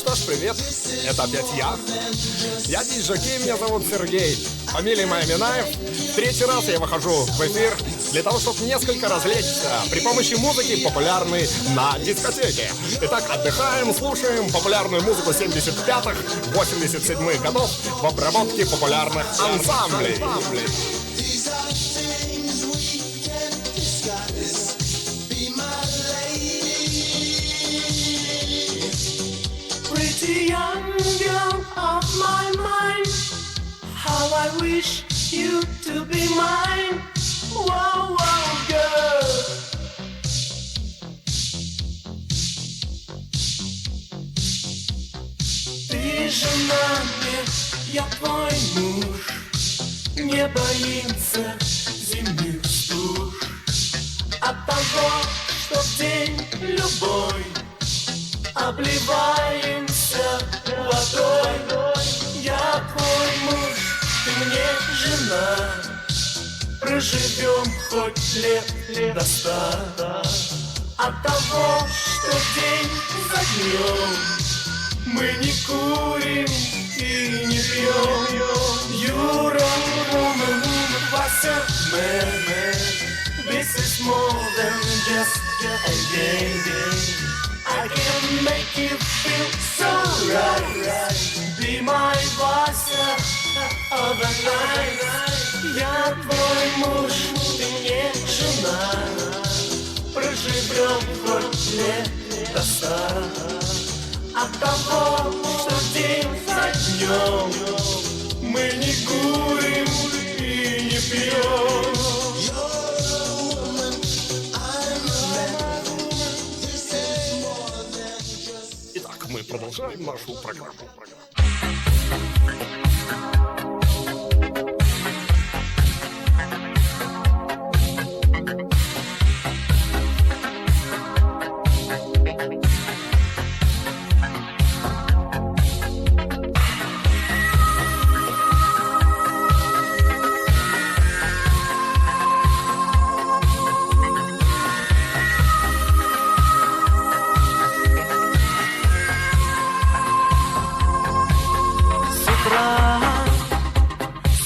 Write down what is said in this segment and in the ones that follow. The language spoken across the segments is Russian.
что ж, привет, это опять я. Я диджей, меня зовут Сергей. Фамилия моя Минаев. Третий раз я выхожу в эфир для того, чтобы несколько развлечься при помощи музыки, популярной на дискотеке. Итак, отдыхаем, слушаем популярную музыку 75-х, 87-х годов в обработке популярных ансамблей. Young girl of my mind, how I wish you to be mine. Whoa, whoa, girl. Ты жена мне, я твой муж. Не боимся зимних стуж от того, что в день любой обливаемся водой. Я твой муж, ты мне жена. Проживем хоть лет до 100 от того, что день за днем мы не курим и не пьем. Юра, Вася, this is more than just a game. I can make you feel so right. Be my Вася of the night. Я твой муж, ты мне жена. Проживем хоть лет до 100 от того, что день за днем мы не курим и не пьем. Мы продолжаем нашу программу.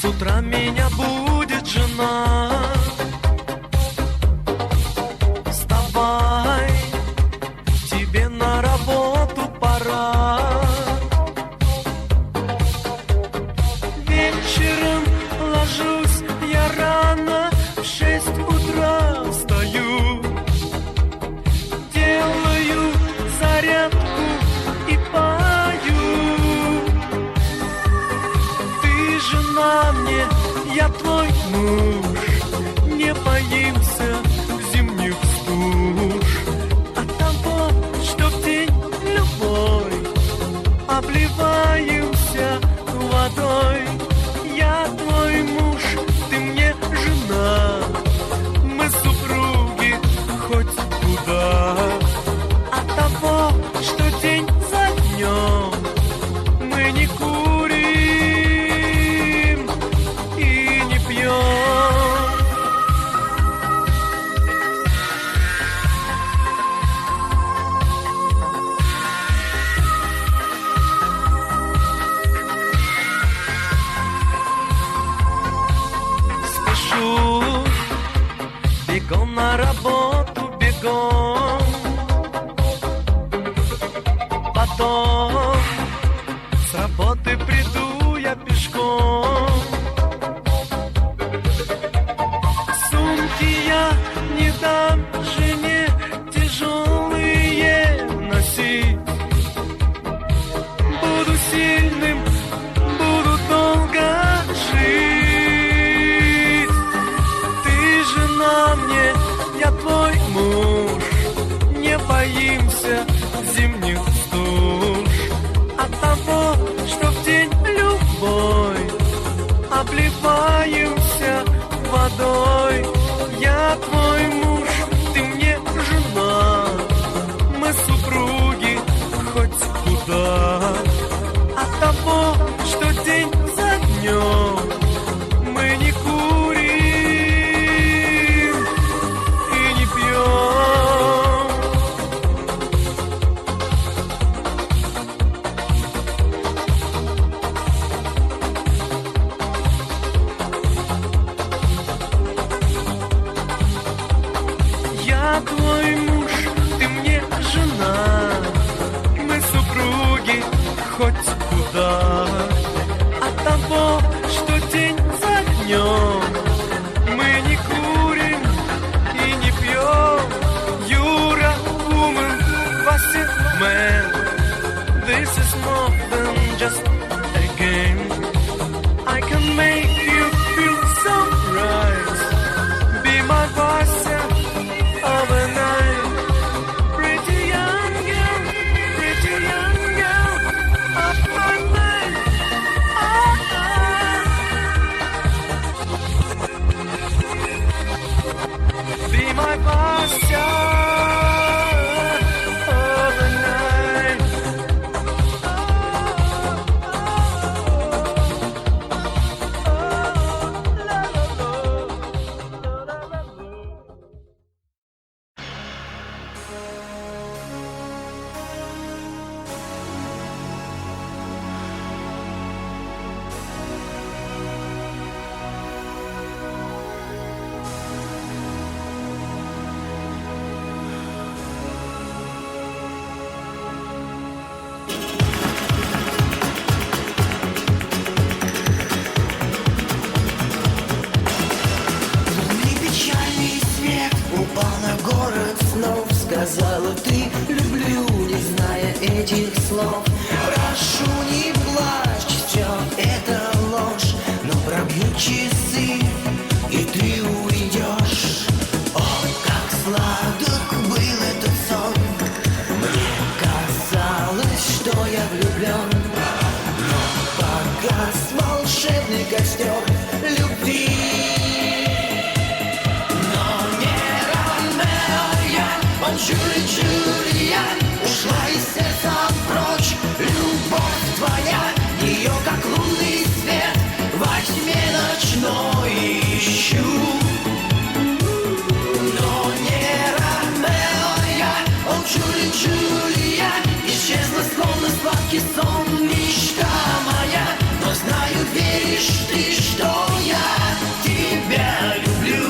С утра меня будет жена. Вставай, тебе на работу пора. Вечером ложусь я рано, в 6 утра встаю. Делаю зарядку и пою. Ты жена мне, я твой муж. Не боимся зимних стуж от того, что в день любой обливаемся водой. Я твой муж, ты мне жена. Мы супруги хоть куда от того, что день за днем мы не курим и не пьем. Спешу, бегом на работу, бегом. Потом с работы приду я пешком. Сумки я не дам жене тяжелые носить. Буду сильным, буду долго жить. Ты жена мне, я твой муж. Не боимся зимних стуж от того, что в день любой обливаемся водой. Я твой муж, ты мне жена. Мы супруги хоть куда от того, что день за днем мы не курим и не пьем. name. I can make you feel so right. Be my Vasya of a night. Pretty young girl of my mind. Be my Vasya of a night. Лунный печальный свет упал на город снов. Сказала ты люблю, не зная этих слов. Прошу, не плачь, все это ложь. Но пробьют часы, и ты уйдешь. О, как сладок был этот сон. Мне казалось, что я влюблен. Но погас волшебный костер любви. Джулия ушла из сердца прочь. Любовь твоя, ее как лунный свет во тьме ночной ищу. Но не Ромео я, о Джулия, исчезла словно сладкий сон мечта моя. Но знаю, веришь ты, что я тебя люблю.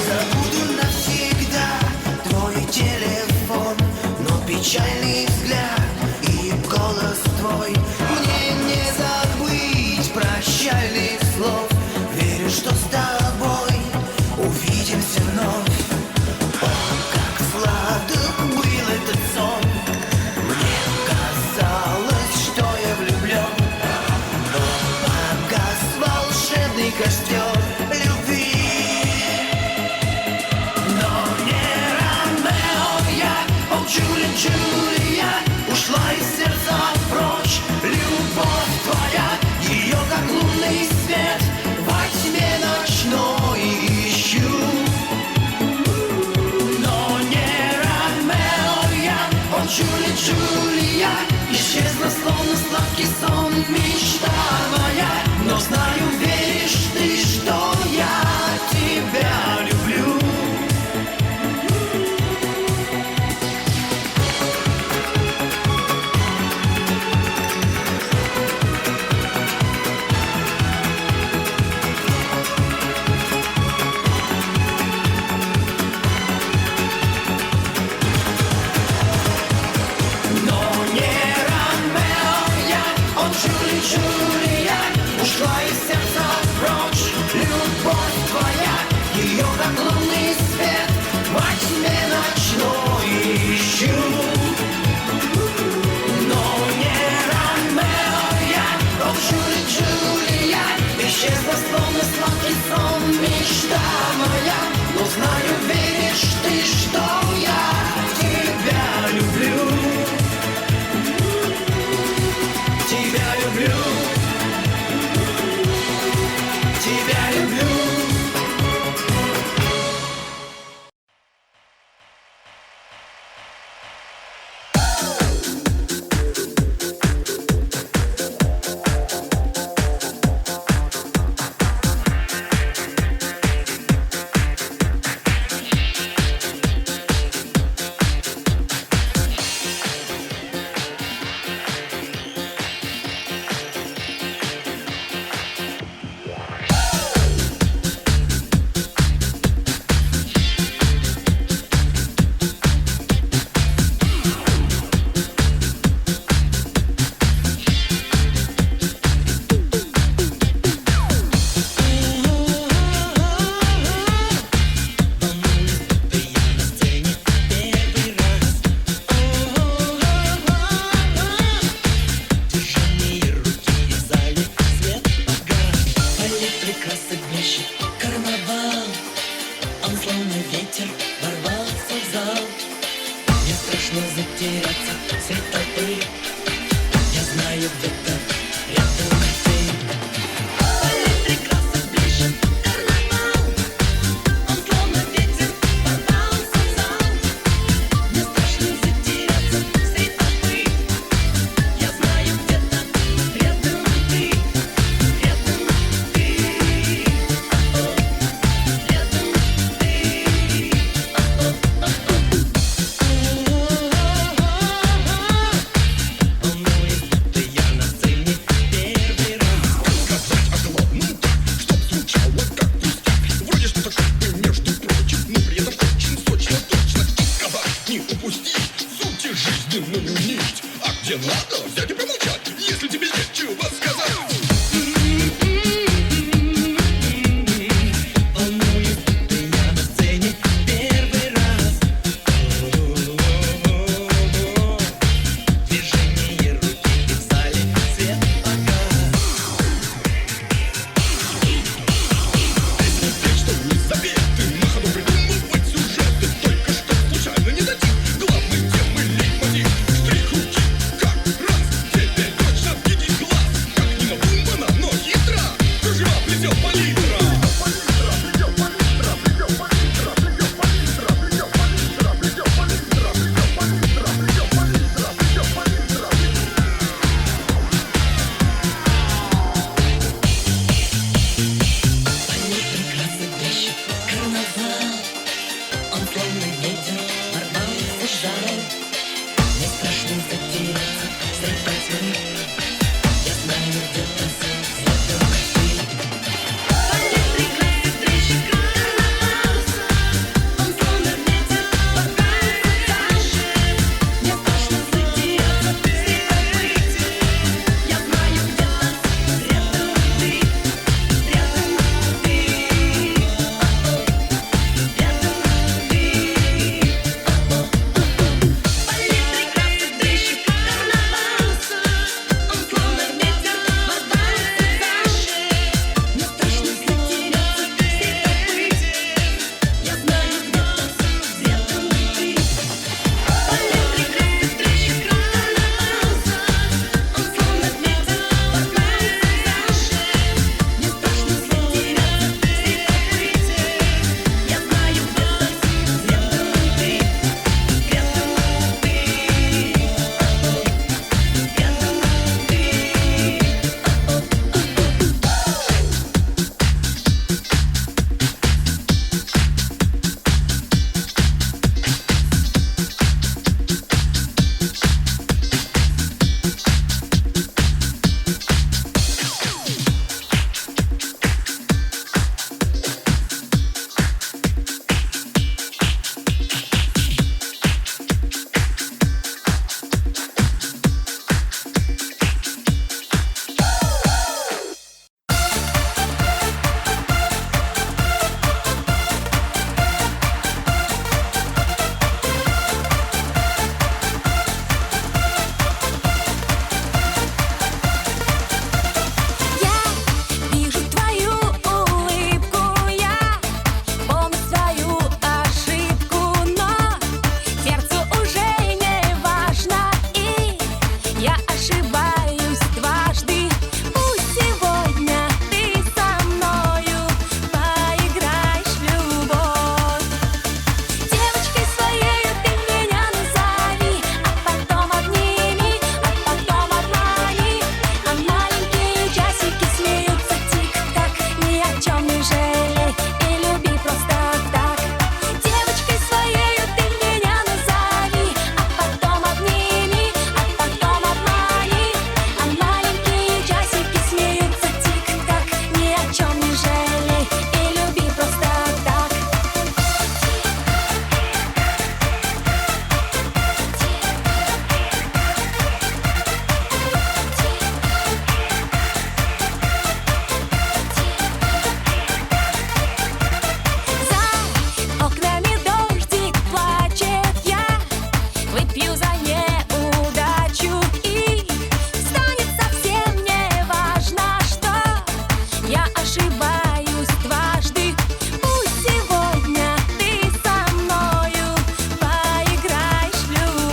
Забуду навсегда твой телефон, но печальный взгляд и голос твой мне не забыть прощальных слов. Верю, что с тобой увидимся вновь. О, как сладок был этот сон. Мне казалось, что я влюблен. Но погас волшебный костер любви. Но не Ромео я, о Джулия, ушла из сердца прочь. Любовь твоя, ее как лунный свет во тьме ночной ищу. Но не Ромео я, о Джулия, исчезла словно сладкий сон мечта моя. Но знаю, веришь ты, что я тебя люблю. Но не Ромео я, о Джулия. страшно затеряться средь толпы. Я знаю, где-то рядом ты. Палитре красок ближе карнавал. Он словно ветер ворвался в зал. Мне страшно затеряться средь толпы. Я знаю, где-то рядом ты. Рядом ты. Рядом ты. Волнует, будто я на сцене первый раз. Сказать о главном так, чтоб звучало как пустяк. Вроде что-то как бы между прочим, но при этом очень сочно, точно. И сказать, не упустить сути жизненную нить. А где надо, взять и помолчать, если тебе нечего сказать. Волнует, будто я на сцене первый раз. Движение руки и в зале свет погас. Песни, что не заветы, на ходу придумывать сюжеты. Только что случайно не дадим главной темы лейтмотив. Штрих руки, как раз, теперь точно видеть глаз. Как не надумано, но хитро, кружева плетет палитра. Палитра красок блещет карнавал. Он словно ветер ворвался в зал. Мне страшно затеряться средь толпы. Я знаю, где-то рядом ты. Палитра красок блещет карнавал. Он словно ветер ворвался в зал. Мне страшно затеряться средь толпы. Я знаю, где-то рядом ты. Рядом ты. Палитра красок блещет карнавал. Он словно ветер ворвался в зал. Мне страшно затеряться средь толпы. Я знаю, где-то рядом ты. Палитра красок блещет карнавал. Он словно ветер ворвался в зал. Мне страшно затеряться средь толпы. Я знаю, где-то рядом ты. Я вижу твою улыбку, я помню свою ошибку, но сердцу уже не важно, и я ошибаюсь дважды. Пусть сегодня ты со мною поиграешь в любовь. Девочкой своею ты меня назови, а потом обними, а потом обмани. А маленькие часики смеются тик-так, ни о чем не жалей и люби просто так. Девочкой своею ты меня назови, а потом обними, а потом обмани. А маленькие часики смеются тик-так, ни о чем не жалей и люби просто так. За окнами дождик плачет, я выпью за неудачу, и станет совсем не важно, что я ошибаюсь дважды. Пусть сегодня ты со мною поиграешь в любовь.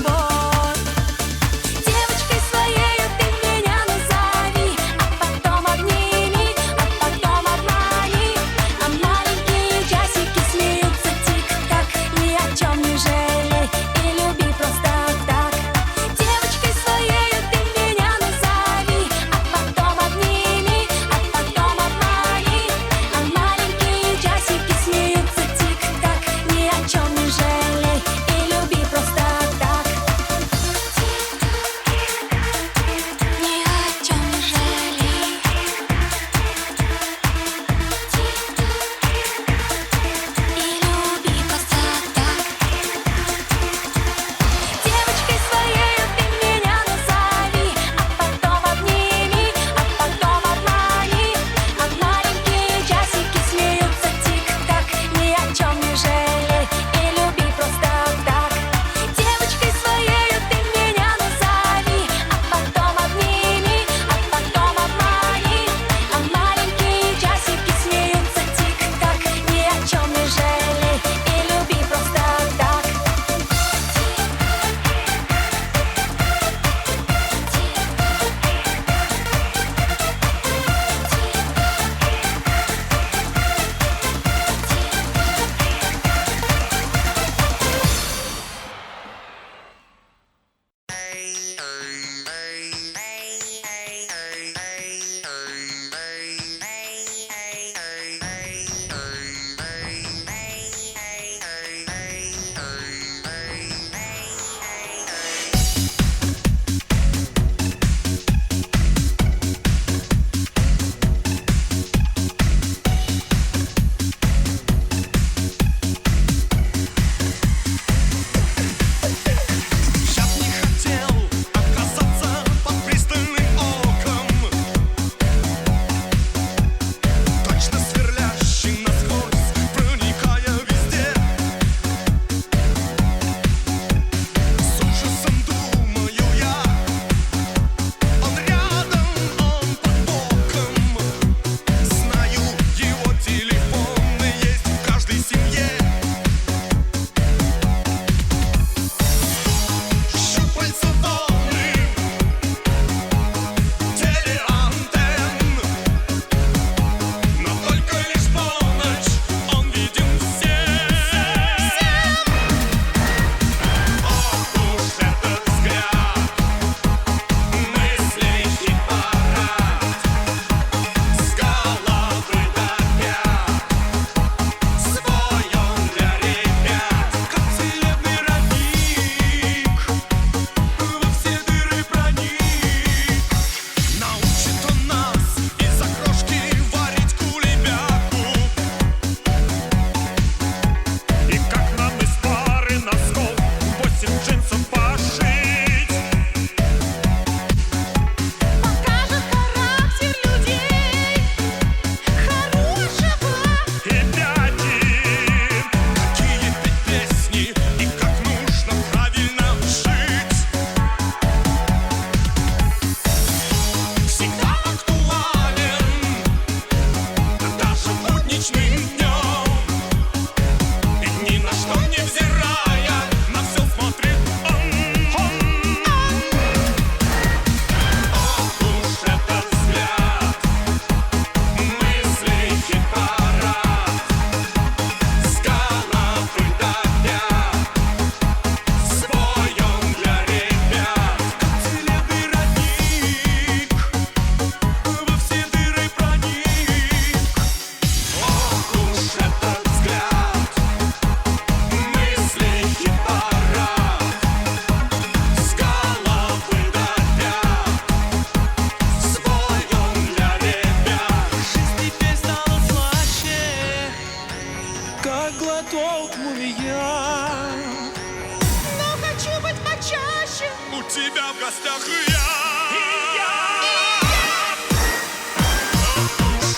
в гостях и я.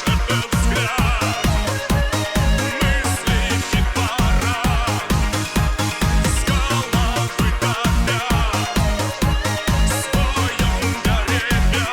Этот взгляд, мысли хит-парад, с головы до пят, своем для ребят.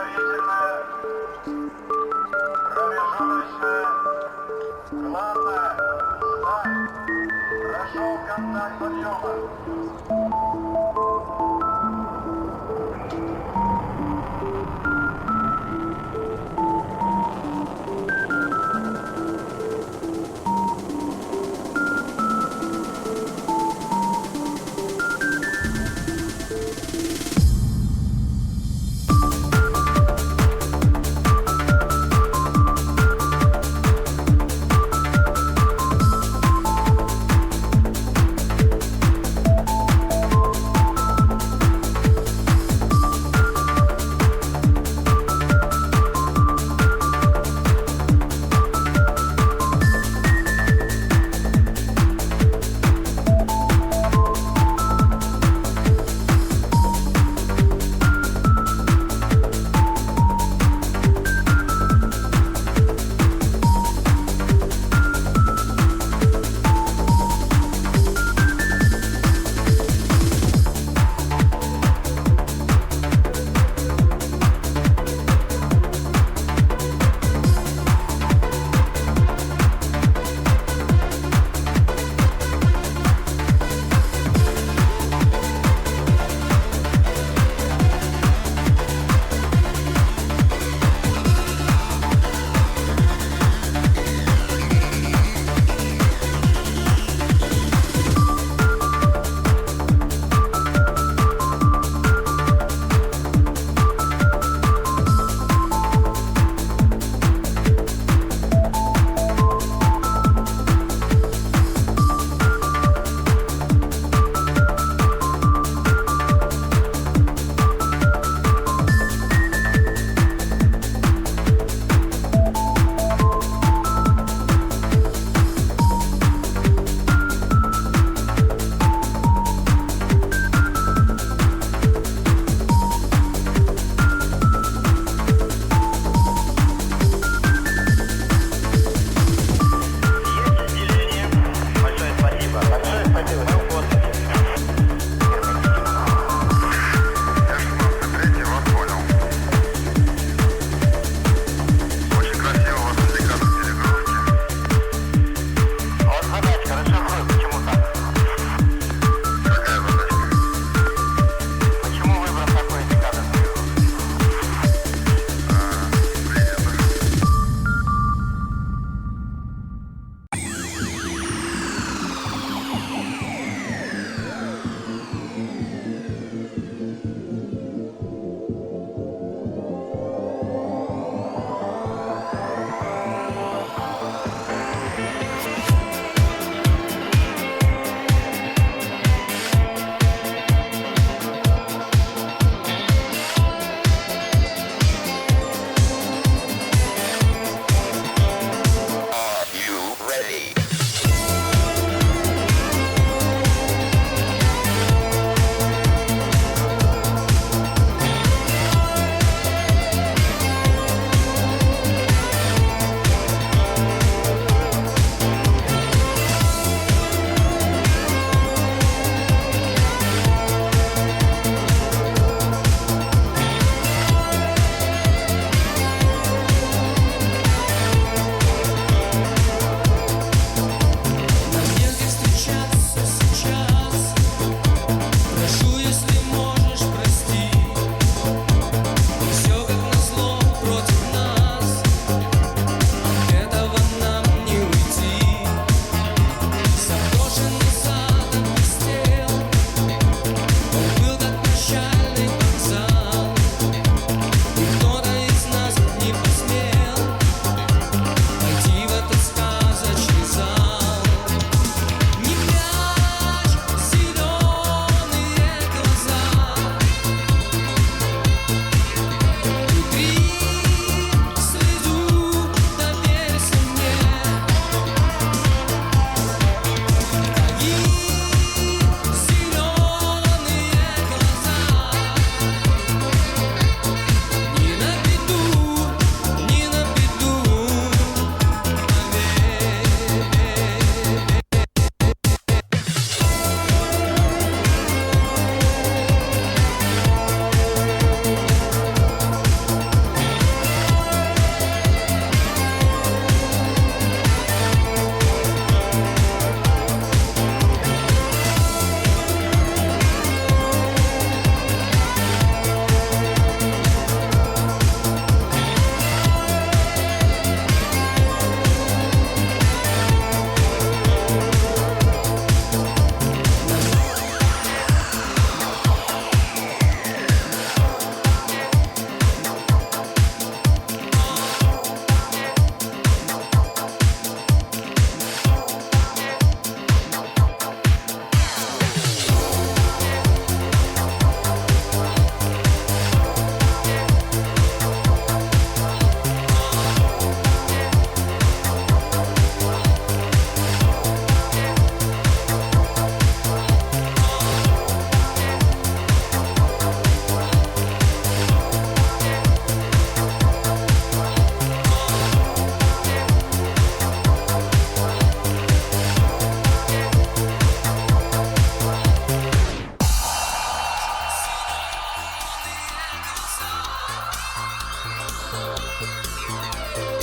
Предварительная промежуточная главная старт. Прошел контакт подъема.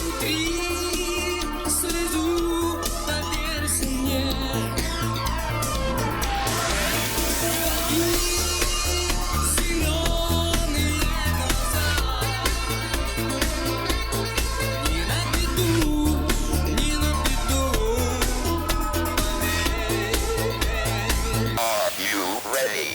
Утри слезу, доверься мне. Зеленые глаза. Не на беду, не на беду. Are you ready?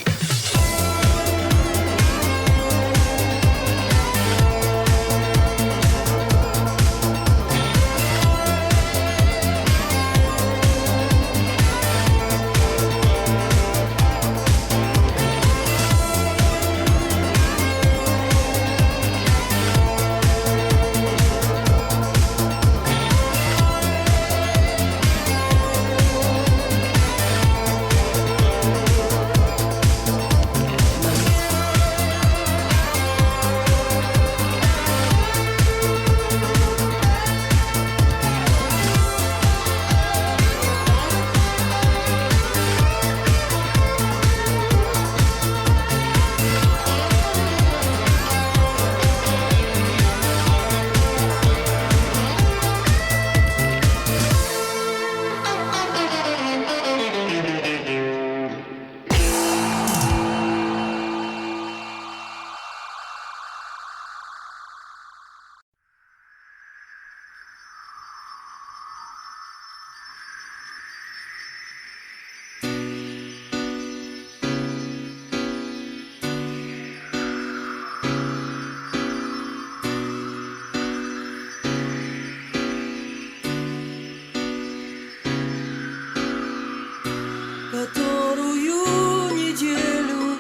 Которую неделю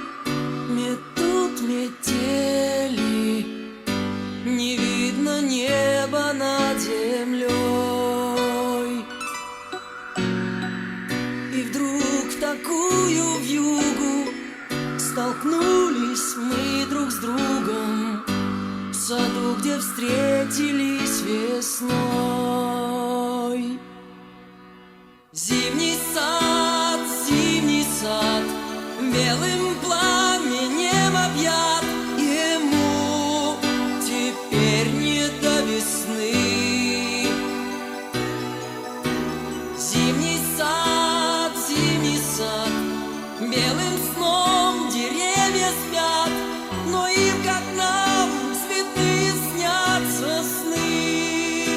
метут метели, не видно неба над землей. И вдруг в такую вьюгу столкнулись мы друг с другом в саду, где встретились весной. Зимний сад, белым пламенем объят, ему теперь не до весны. Зимний сад, белым сном деревья спят, но им, как нам, цветы снятся сны.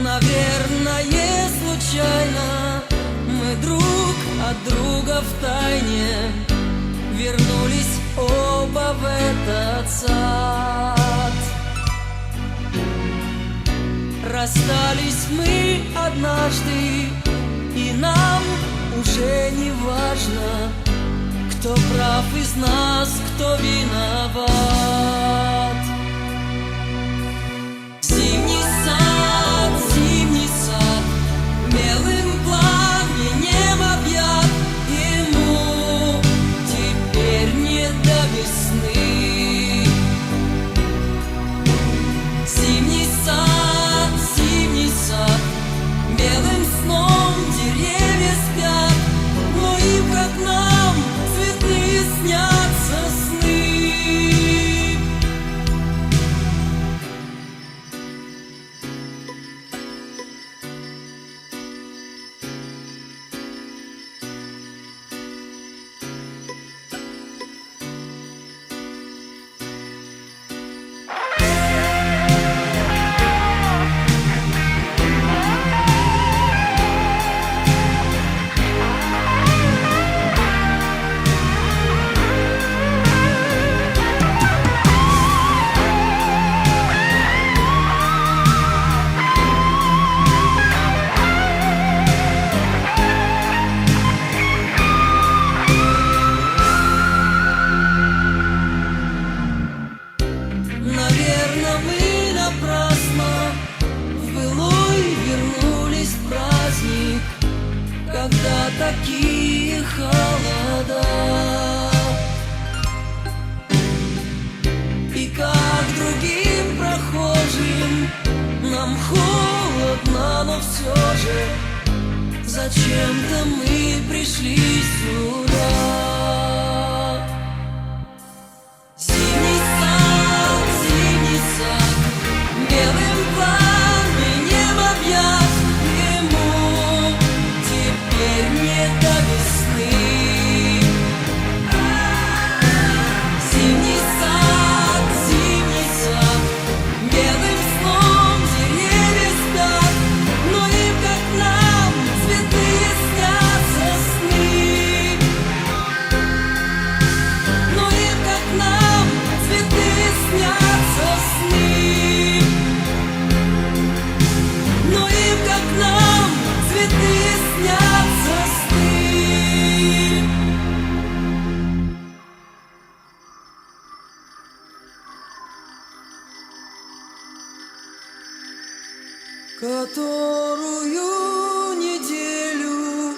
Наверное, случайно мы друг от друга втайне вернулись оба в этот сад. Расстались мы однажды, и нам уже не важно, кто прав из нас, кто виноват. Зимний сад, белым пламенем объят, ему теперь не до весны. Зимний сад, белым сном деревья спят, но им, как нам, цветы снятся сны. Наверно, мы напрасно в былой вернулись в праздник, когда такие холода. И как другим прохожим нам холодно, но все же зачем-то мы пришли сюда. Зимний сад, которую неделю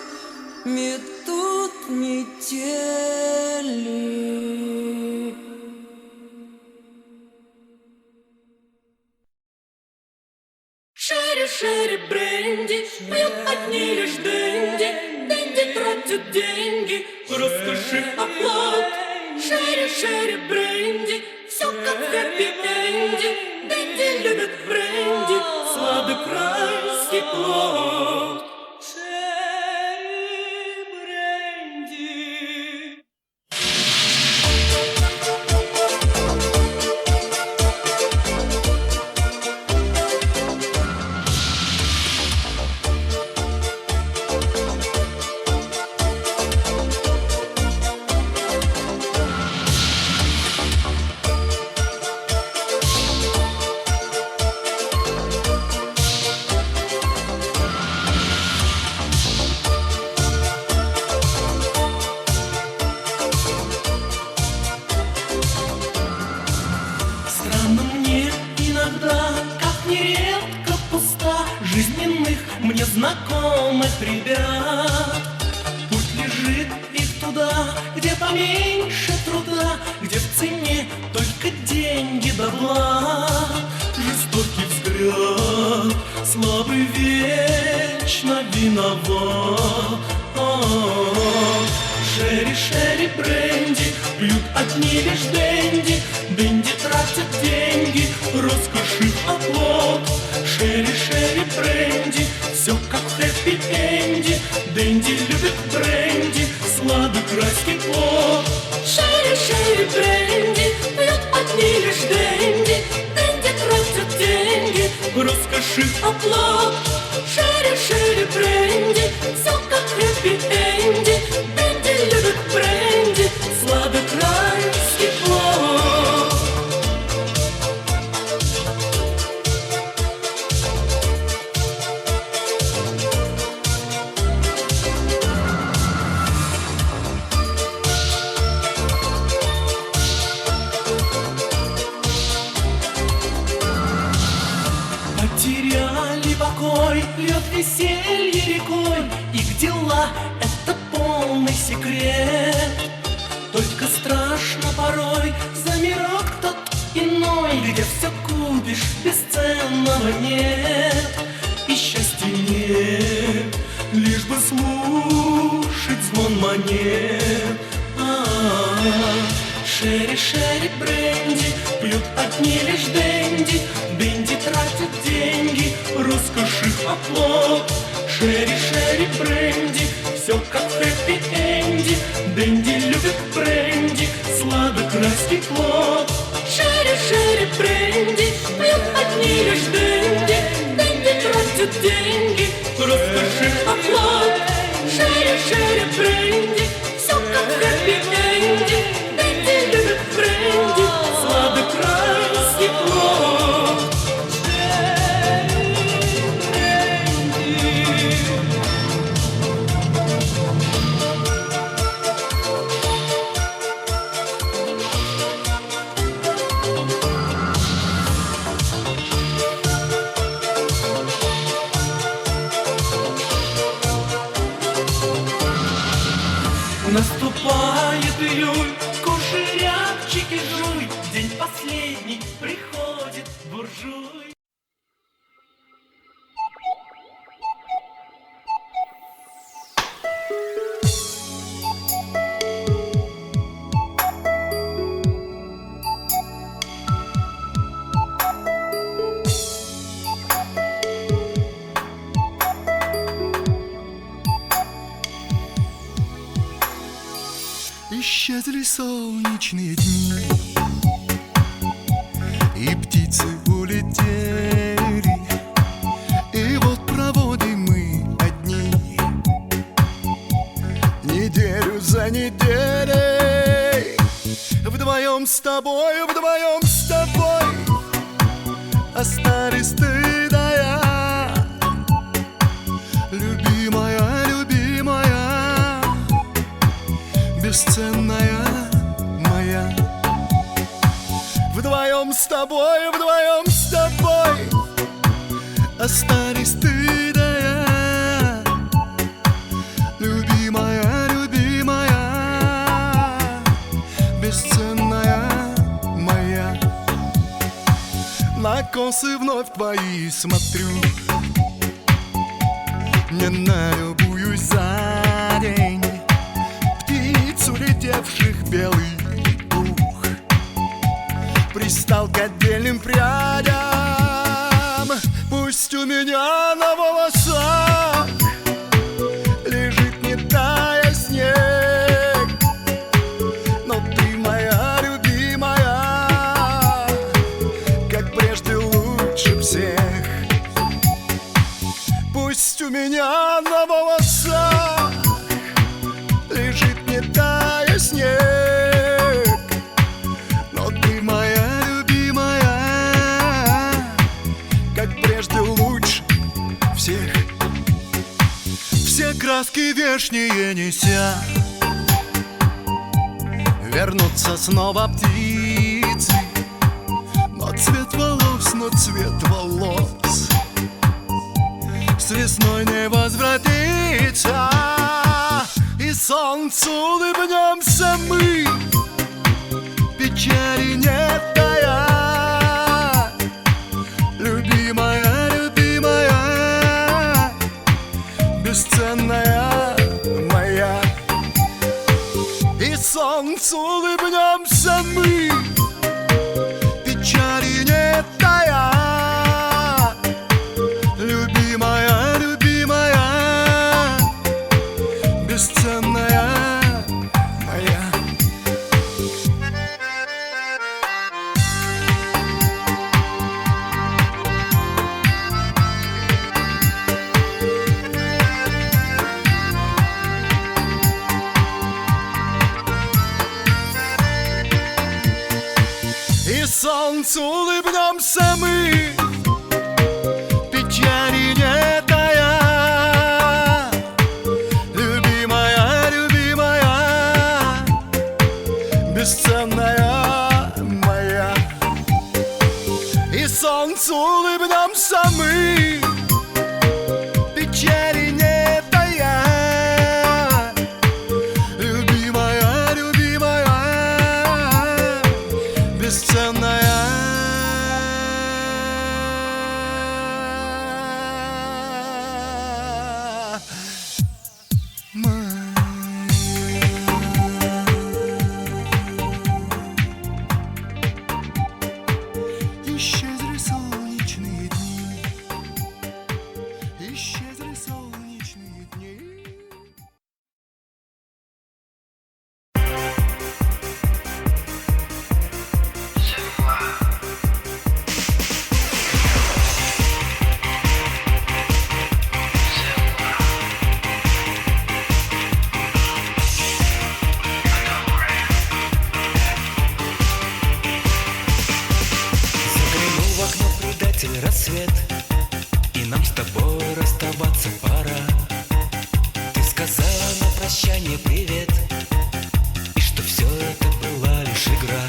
метут метели. Шери-шери бренди, пьют одни лишь денди. Денди тратят деньги, роскоши оплот. Шери-шери бренди, все как в хэппи-энде. Денди любят бренди, сладок райский плод. Шери бренди. Странно мне иногда, как нередко пуста жизненных мне знакомых ребят. Путь лежит их туда, где поменьше труда, где в цене только деньги да благ. Жестокий взгляд, слабый вечно виноват. Шери-шери бренди, пьют одни лишь денди. Денди тратят деньги, роскоши оплот. Шери-шери бренди, все как в хэппи-энде. Денди любит бренди, сладок райский плод. Шери-шери бренди, пьют одни лишь денди. Денди тратят деньги, Роскоши оплот. Шери-шери бренди, все как в хэппи-энде. Денди любят бренди, сладок райский плод. потеряли покой, льет веселье рекой. Их дела — это полный секрет. Только страшно порой за мирок тот иной, где все купишь, бесценного нет. И счастья нет, лишь бы слушать звон монет. Шери-шери бренди, пьют одни лишь денди. Денди тратят деньги, роскоши оплот. Шери-шери бренди, все как в хэппи-энде. Денди любят бренди, сладок райский плод. Шери-шери бренди, пьют одни лишь денди. Денди тратят деньги, Роскоши оплот. Шери-шери бренди, все как в хэппи-энде. Денди любят бренди, сладок райский плод. Наступает июль, кушерявчики жуй. День последний, приходит буржуй. Исчезли солнечные дни, и птицы улетели, и вот проводим мы одни неделю за неделей. Вдвоем с тобой, остались ты да я. Любимая, любимая, бесценная моя. Вдвоем с тобой остались ты да я. Любимая, любимая, бесценная моя. На косы вновь твои смотрю, не налюбуюсь за день птиц, улетевших белый пух, пристал к отдельным прядям. Пусть у меня на волосах лежит, не тая, снег, но ты моя любимая, как прежде лучше всех. Пусть у меня на волосах лежит, не тая, снег, но ты моя любимая, как прежде лучше всех. Все краски вешние неся, вернутся снова птицы, но цвет волос, с весной не возвратится. И солнцу улыбнемся мы, печали не тая. Любимая, любимая, бесценная моя. И солнцу улыбнемся мы, печали не тая. Любимая, любимая, бесценная моя. И солнцу улыбнемся мы, печали не тая. Любимая, любимая, бесценная моя. И солнцу улыбнемся мы, печали не тая. Любимая, любимая, бесценная исчезли солнечные дни, исчезли солнечные дни. Заглянул в окно предатель рассвет, и нам с тобой расставаться пора. Ты сказала на прощание привет, и что все это была лишь игра.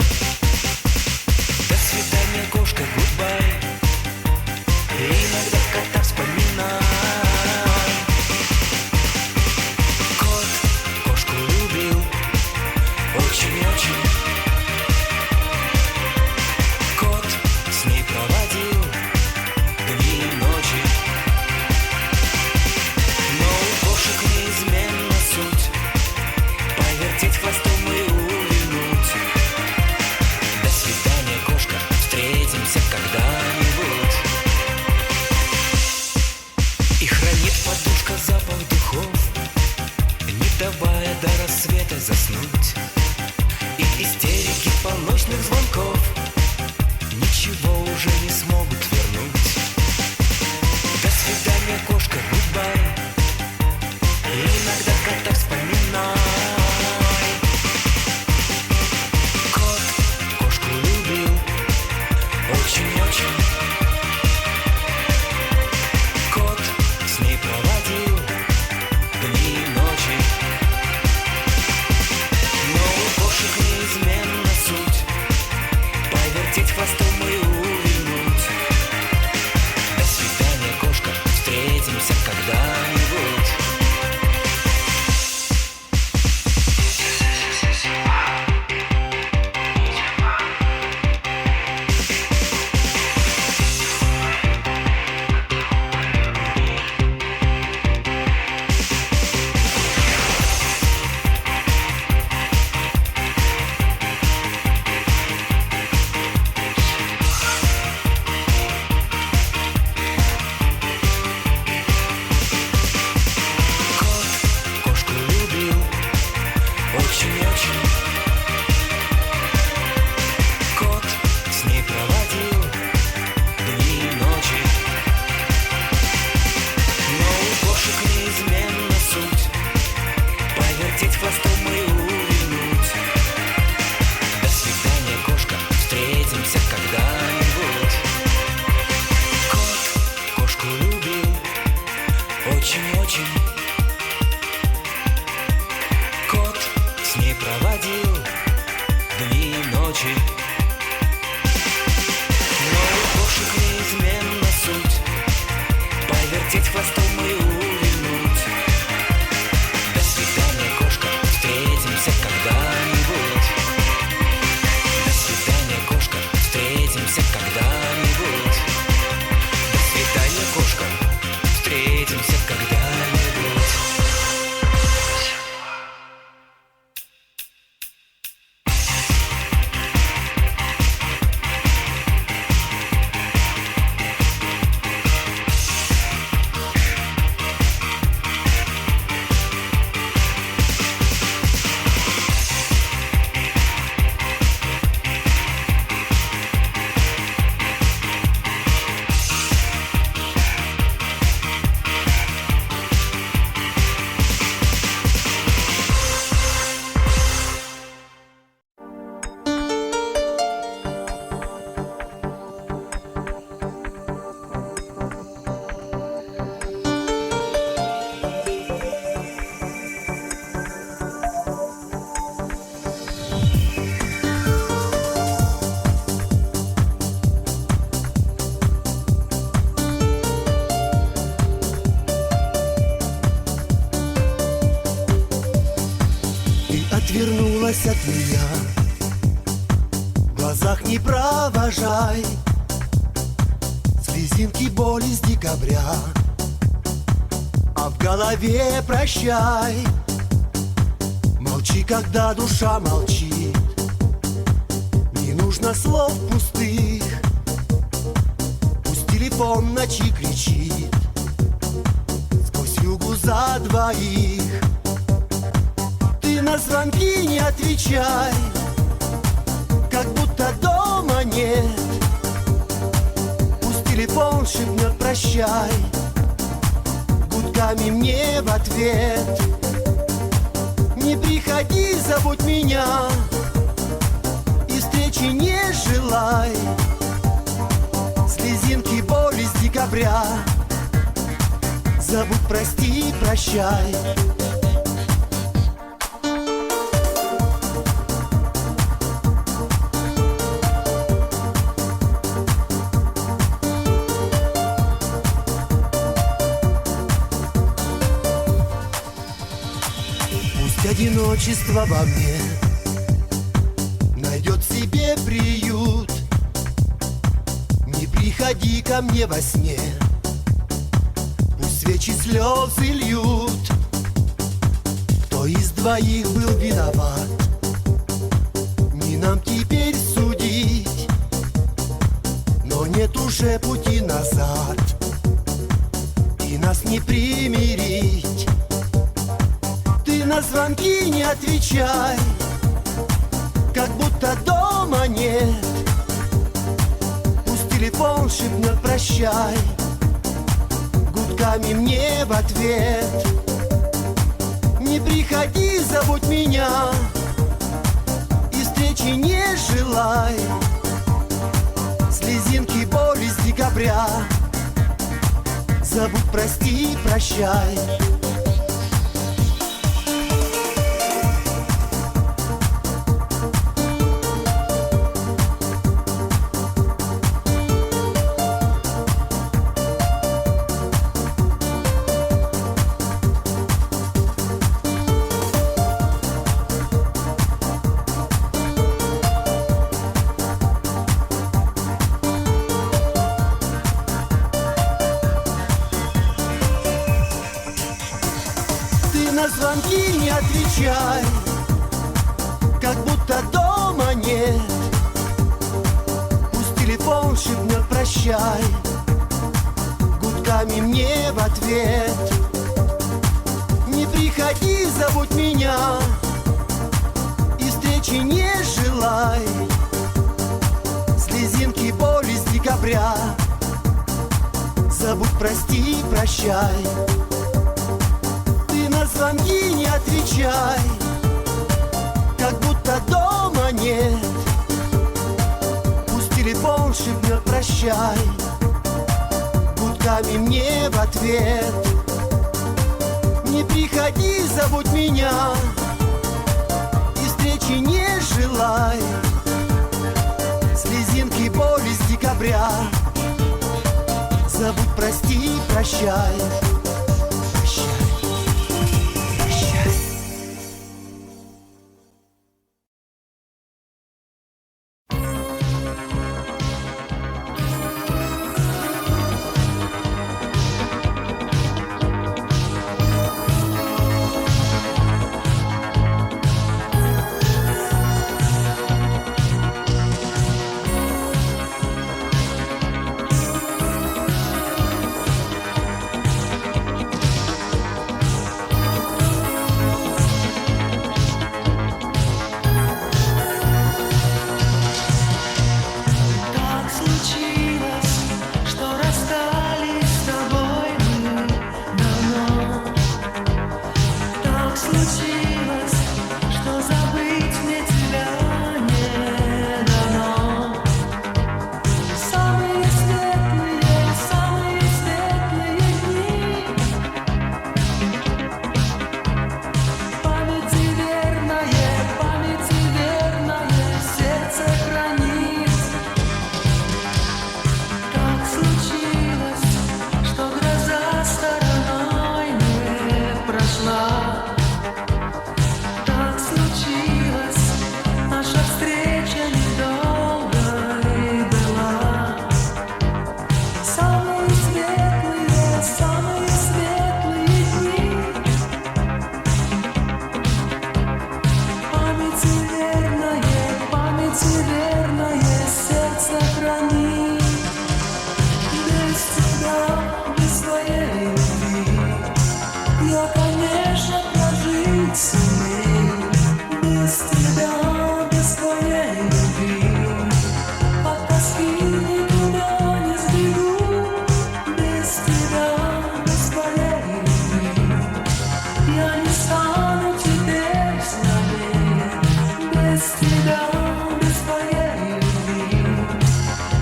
До свидания, кошка, гудбай. И иногда кота вспоминай. Кот кошку любил очень-очень. Кот с ней проводил дни и ночи. Но у кошек неизменна суть повертеть хвостом и увильнуть. До свидания, кошка, встретимся когда-нибудь. И хранит подушка запах духов, не давая до рассвета заснуть. И истерики полночных звонков ничего уже не смогут вернуть. До свидания, кошка, гудбай. И иногда кота вспоминай. Кот кошку любил очень-очень. Кот с ней проводил дни и ночи. Но у кошек неизменна суть повертеть хвостом и увильнуть. До свидания, кошка. отвернулась от меня. В глазах не провожай слезинки боли с декабря, а в голове прощай. Молчи, когда душа молчит, не нужно слов пустых. Пусть телефон ночи кричит сквозь югу за двоих. Ты на звонки не отвечай, как будто дома нет. Пусть телефон шепнет прощай гудками мне в ответ. Не приходи, забудь меня, и встречи не желай. Слезинки боли с декабря, забудь, прости, прощай. Одиночество во мне найдет себе приют. Не приходи ко мне во сне, пусть свечи слезы льют. Кто из двоих был виноват, не нам теперь судить, но нет уже пути назад, и нас не примирить. Ты на звонки не отвечай, как будто дома нет. Пусть телефон шепнет прощай гудками мне в ответ. Не приходи, забудь меня, и встречи не желай. Слезинки боли с декабря, забудь, прости, прощай. На звонки не отвечай, как будто дома нет. Пусть телефон шепнет прощай гудками мне в ответ. Не приходи, забудь меня, и встречи не желай. Слезинки боли с декабря, забудь, прости, прощай. На звонки не отвечай, как будто дома нет. Пусть телефон шепнет прощай гудками мне в ответ. Не приходи, забудь меня, и встречи не желай. Слезинки боли с декабря, забудь, прости, прощай.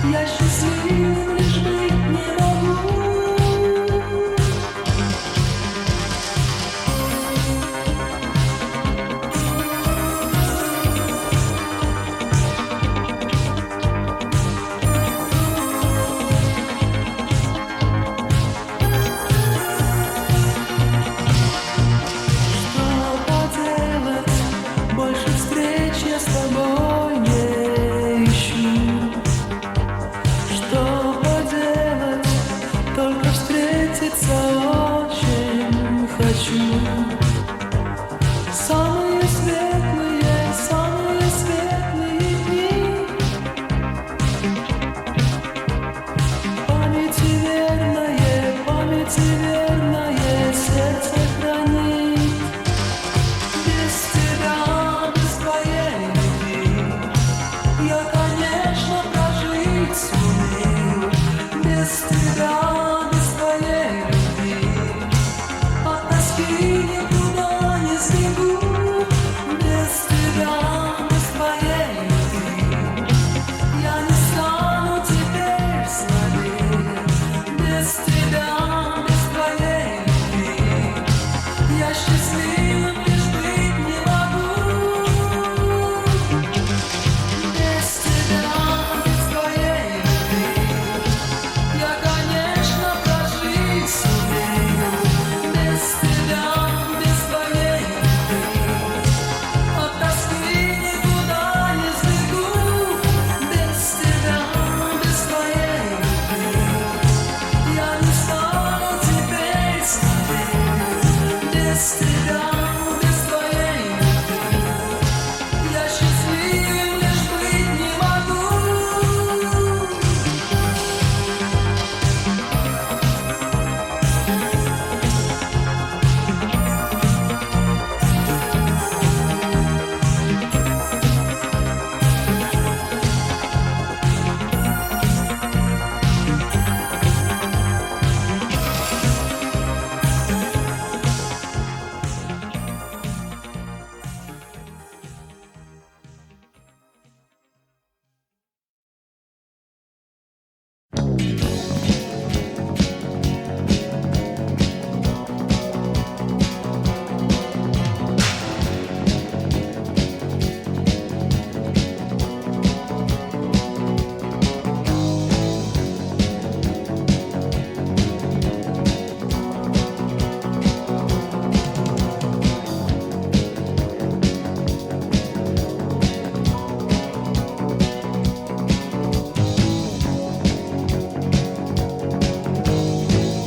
Я счастливым лишь быть не могу. Что поделать, больше встреч я с тобой не ищу. Что поделать, только встретиться очень хочу. Самые светлые дни памяти верное сердце хранит. Без тебя, без твоей любви я, конечно, прожить сумею. Без тебя, без твоей любви от тоски никуда не сбегу. Без тебя, без твоей любви я не стану теперь слабее. Без тебя, без твоей любви я счастливым лишь быть не могу. Без тебя, без твоей любви я, конечно, прожить сумею. Без тебя, без твоей любви от тоски никуда не сбегу. Без тебя, без твоей любви я не стану теперь слабее. Без тебя, без твоей любви я счастливым лишь быть не могу.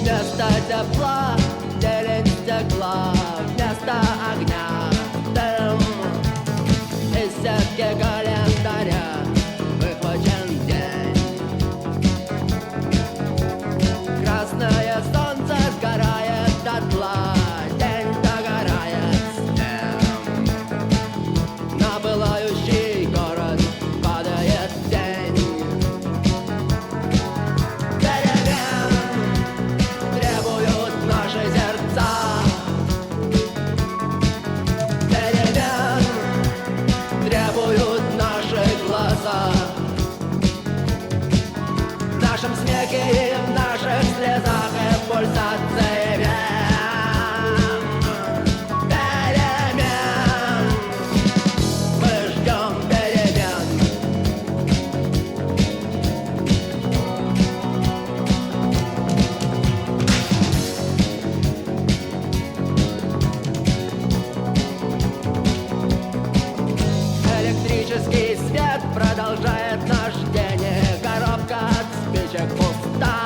Вместо тепла зелень стекла, вместо огня дым. Из сетки календаря выхвачен день. Красное солнце сгорает дотла, день догорает с ним. На пылающий город падает тень. Требуют наши сердца. Перемен требуют наши глаза. В нашем смехе и в наших слезах и пульсации вен. Перемен. Мы ждем перемен. Электрический свет продолжает наш день. Коробка от спичек пуста.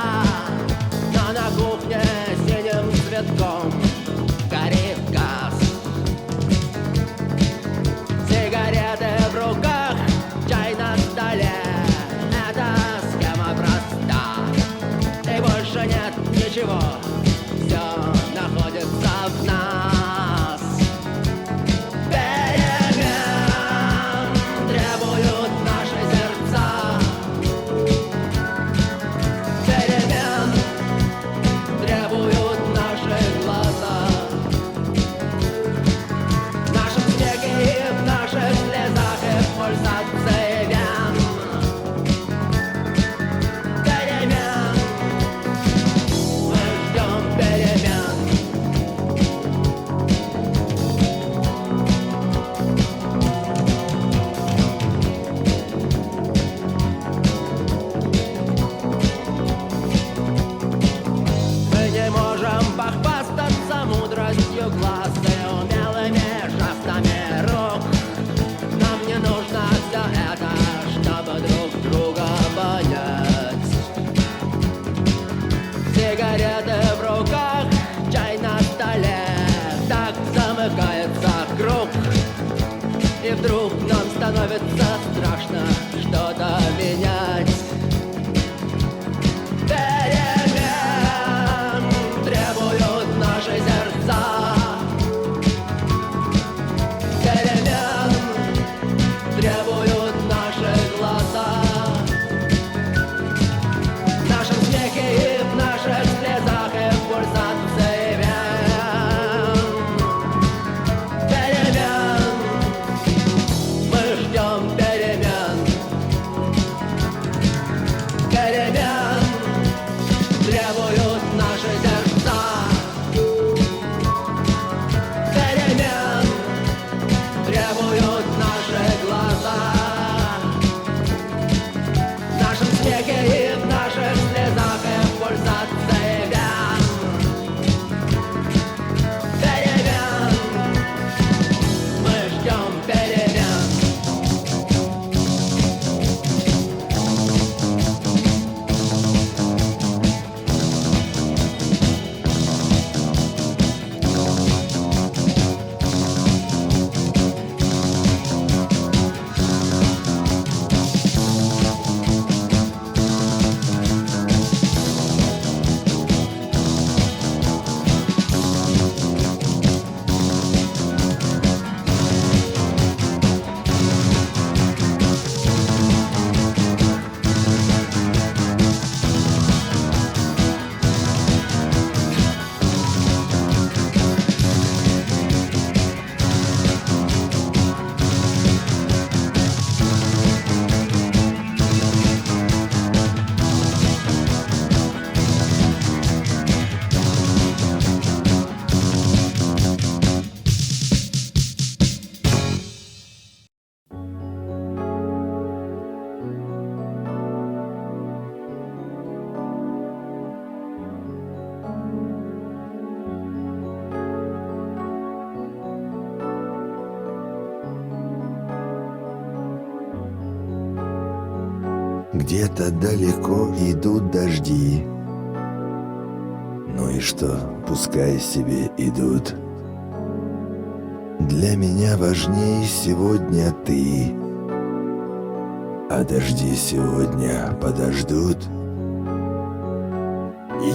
Но на кухне синим цветком горит газ. Сигареты в руках, чай на столе. Эта схема проста. И больше нет ничего. Все находится в нас. Перемен требуют наши сердца. Перемен требуют наши глаза. В нашем смехе и в наших слезах и в пульсации вен. перемен требуют наши сердца. Перемен требуют наши глаза. В нашем смехе и в наших слезах и в пульсации вен. Перемен, мы ждем перемен. Где-то далеко идут дожди. Ну и что, пускай себе идут. Для меня важнее сегодня ты, а дожди сегодня подождут.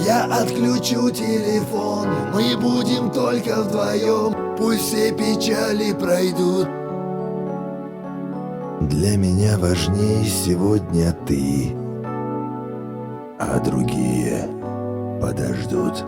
Я отключу телефон, мы будем только вдвоем, пусть все печали пройдут. Для меня важнее сегодня ты, а другие подождут.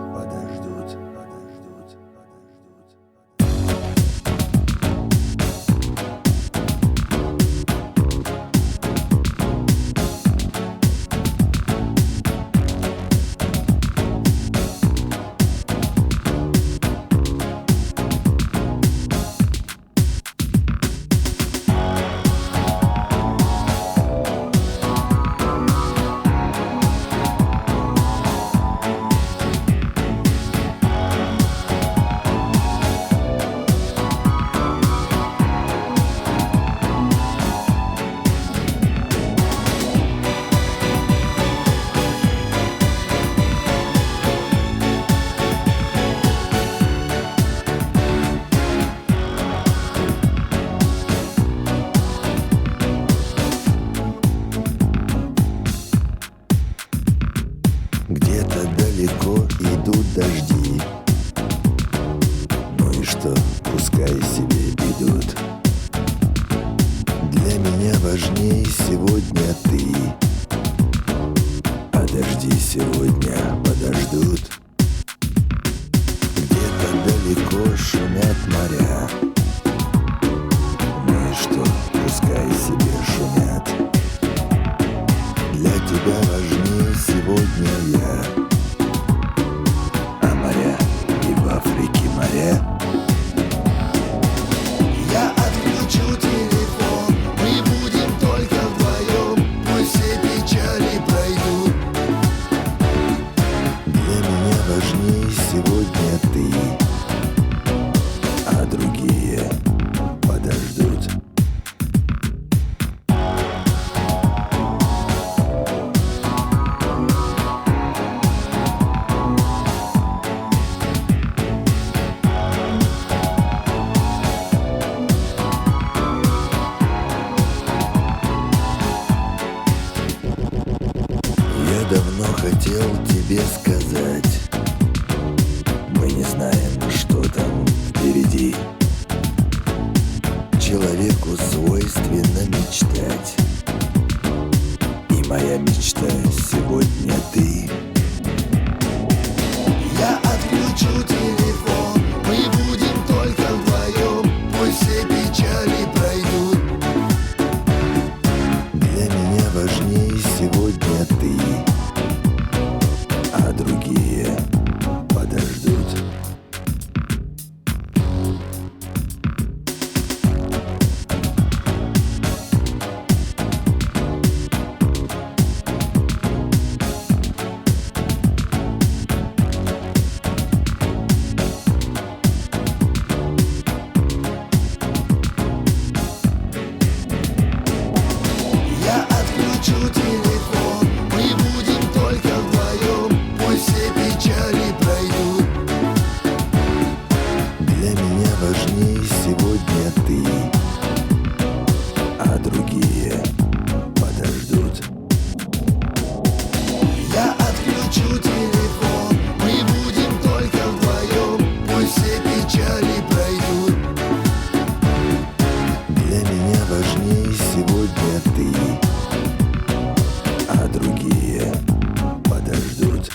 Где-то далеко идут дожди. Ну и что, пускай себе идут. Для меня важнее сегодня ты, а дожди сегодня подождут. Где-то далеко шумят моря. Ну и что, пускай себе шумят. Для тебя важнее сегодня я, а моря и в Африке моря. Я отключу телефон, мы будем только вдвоем, пусть все печали пройдут. Для меня важнее сегодня ты, а другие подождут. Я давно хотел тебе сказать, мы не знаем, что там впереди. Человеку свойственно мечтать, и моя мечта сегодня ты. Я отключу телефон, мы будем только вдвоем, пусть все печали пройдут. Для меня важнее сегодня сегодня ты, а другие подождут. Я отключу телефон, мы будем только вдвоем, пусть все печали пройдут. Для меня важнее сегодня ты, а другие подождут. Я отключу телефон, мы будем только вдвоем, пусть все печали пройдут. Для меня важнее сегодня ты, а другие подождут.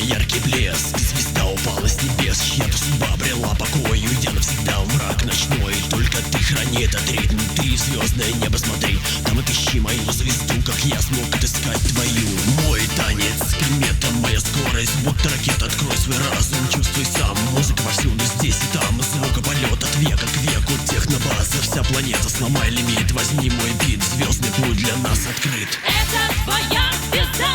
яркий блеск, звезда упала с небес, чья-то судьба обрела покой, уйдя навсегда в мрак ночной. Только ты храни этот ритм, ты в звездное небо смотри, там отыщи мою звезду, как я смог отыскать твою. Мой танец, примета, моя скорость, будто ракета, открой свой разум, чувствуй сам, музыка повсюду, здесь и там, звукополет от века к веку, технобаза, вся планета, сломай лимит, возьми мой бит, звездный путь для нас открыт. Это твоя звезда,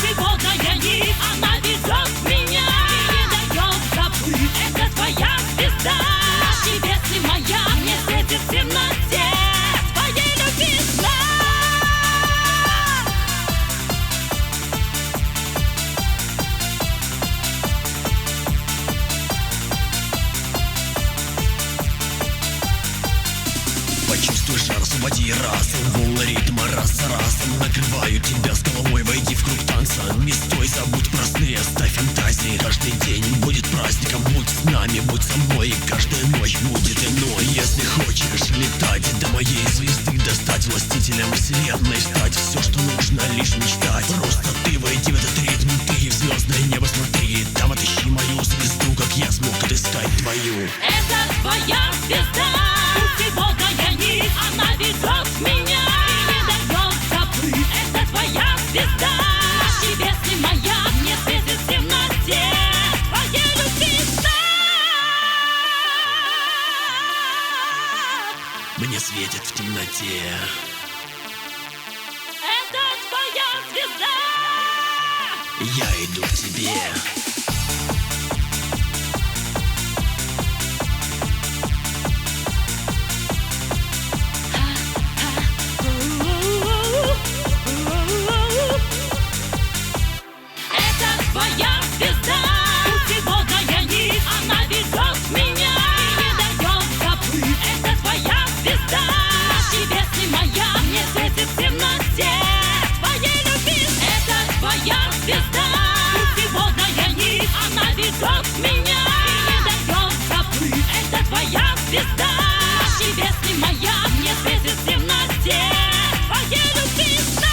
путеводная нить, она ведет меня и не дает забыть. Это твоя звезда, наш небесный маяк, не светит в темноте твоей любви знак. Почувствуй жар, освободи разум, волны ритма раз за разом накрывают тебя с головой, войди в круг танца. Не стой, забудь про сны, оставь фантазии. Каждый день будет праздником, будь с нами, будь со мной, и каждая ночь будет иной. Если хочешь летать до моей звезды, достать властителем вселенной, стать все, что нужно, лишь мечтать. Просто ты войди в этот ритм, ты в звездное небо смотри, там отыщи мою звезду, как я смог отыскать твою. Это твоя звезда, путеводная нить, она ведет меня и не дает забыть. Это твоя звезда, наш небесный маяк, не светит в темноте твоей любви знак. Мне светит в темноте. Это твоя звезда. Я иду к тебе. звезда, наш небесный маяк мне светит в темноте твоей любви знак.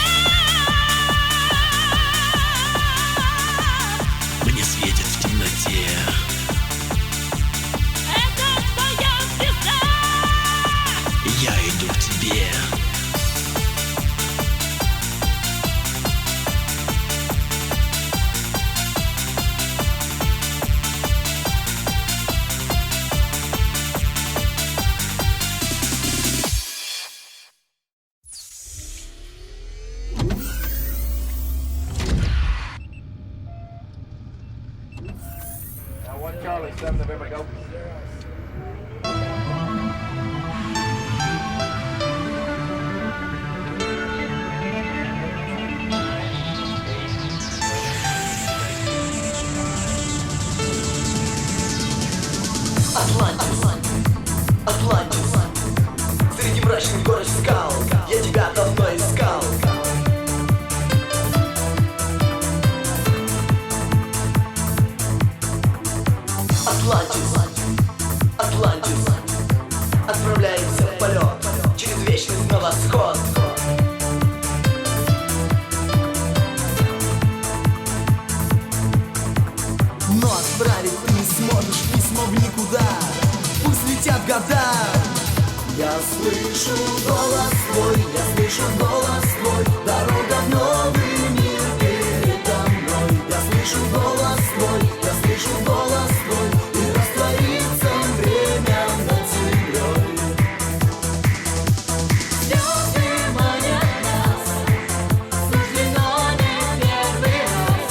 Мне светит в темноте. Это твоя звезда. Я иду к тебе. Charlie 7 November, go. Атлантис, Атлантис, среди мрачных гор и скал я тебя давно искал. Атлантис, Атлантис, отправляется в полет через вечность на восход. Но отправить ты не сможешь письмо в никуда. Пусть летят года. Я слышу голос твой, я слышу голос твой. Дорога в новый мир передо мной. Я слышу голос твой, я слышу голос твой. И растворится время над землей. Звезды манят нас, суждено не первый раз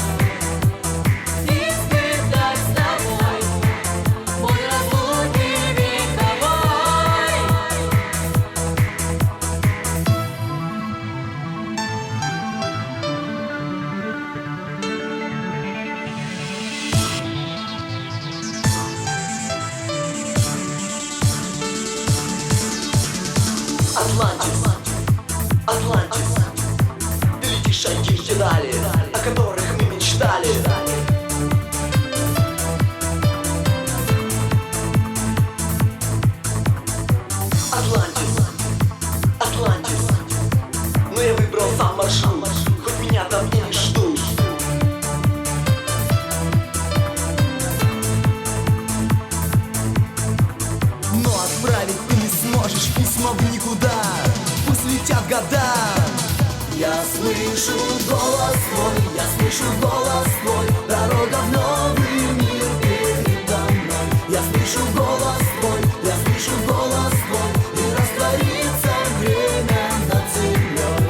испытать с тобой боль разлуки вековой. Атлантис, Атлантис, ты летишь одни детали, о которых мы мечтали. Атлантис, Атлантис, но я выбрал сам маршрут, хоть меня там и не ждут. Но отправить ты не сможешь письмо в никуда. Пусть летят года. Я слышу голос твой, я слышу голос твой. Дорога в новый мир передо мной. Я слышу голос твой, я слышу голос твой. И растворится время над землей.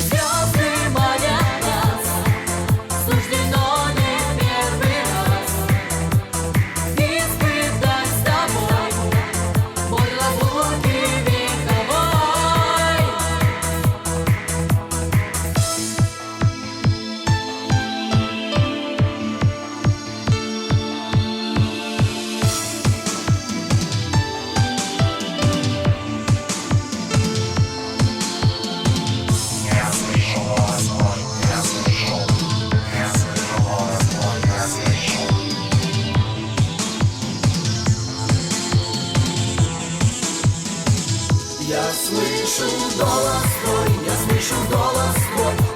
Звезды манят нас, суждено не первый раз испытать с тобой боль разлуки вековой. Я слышу голос твой, я слышу голос твой.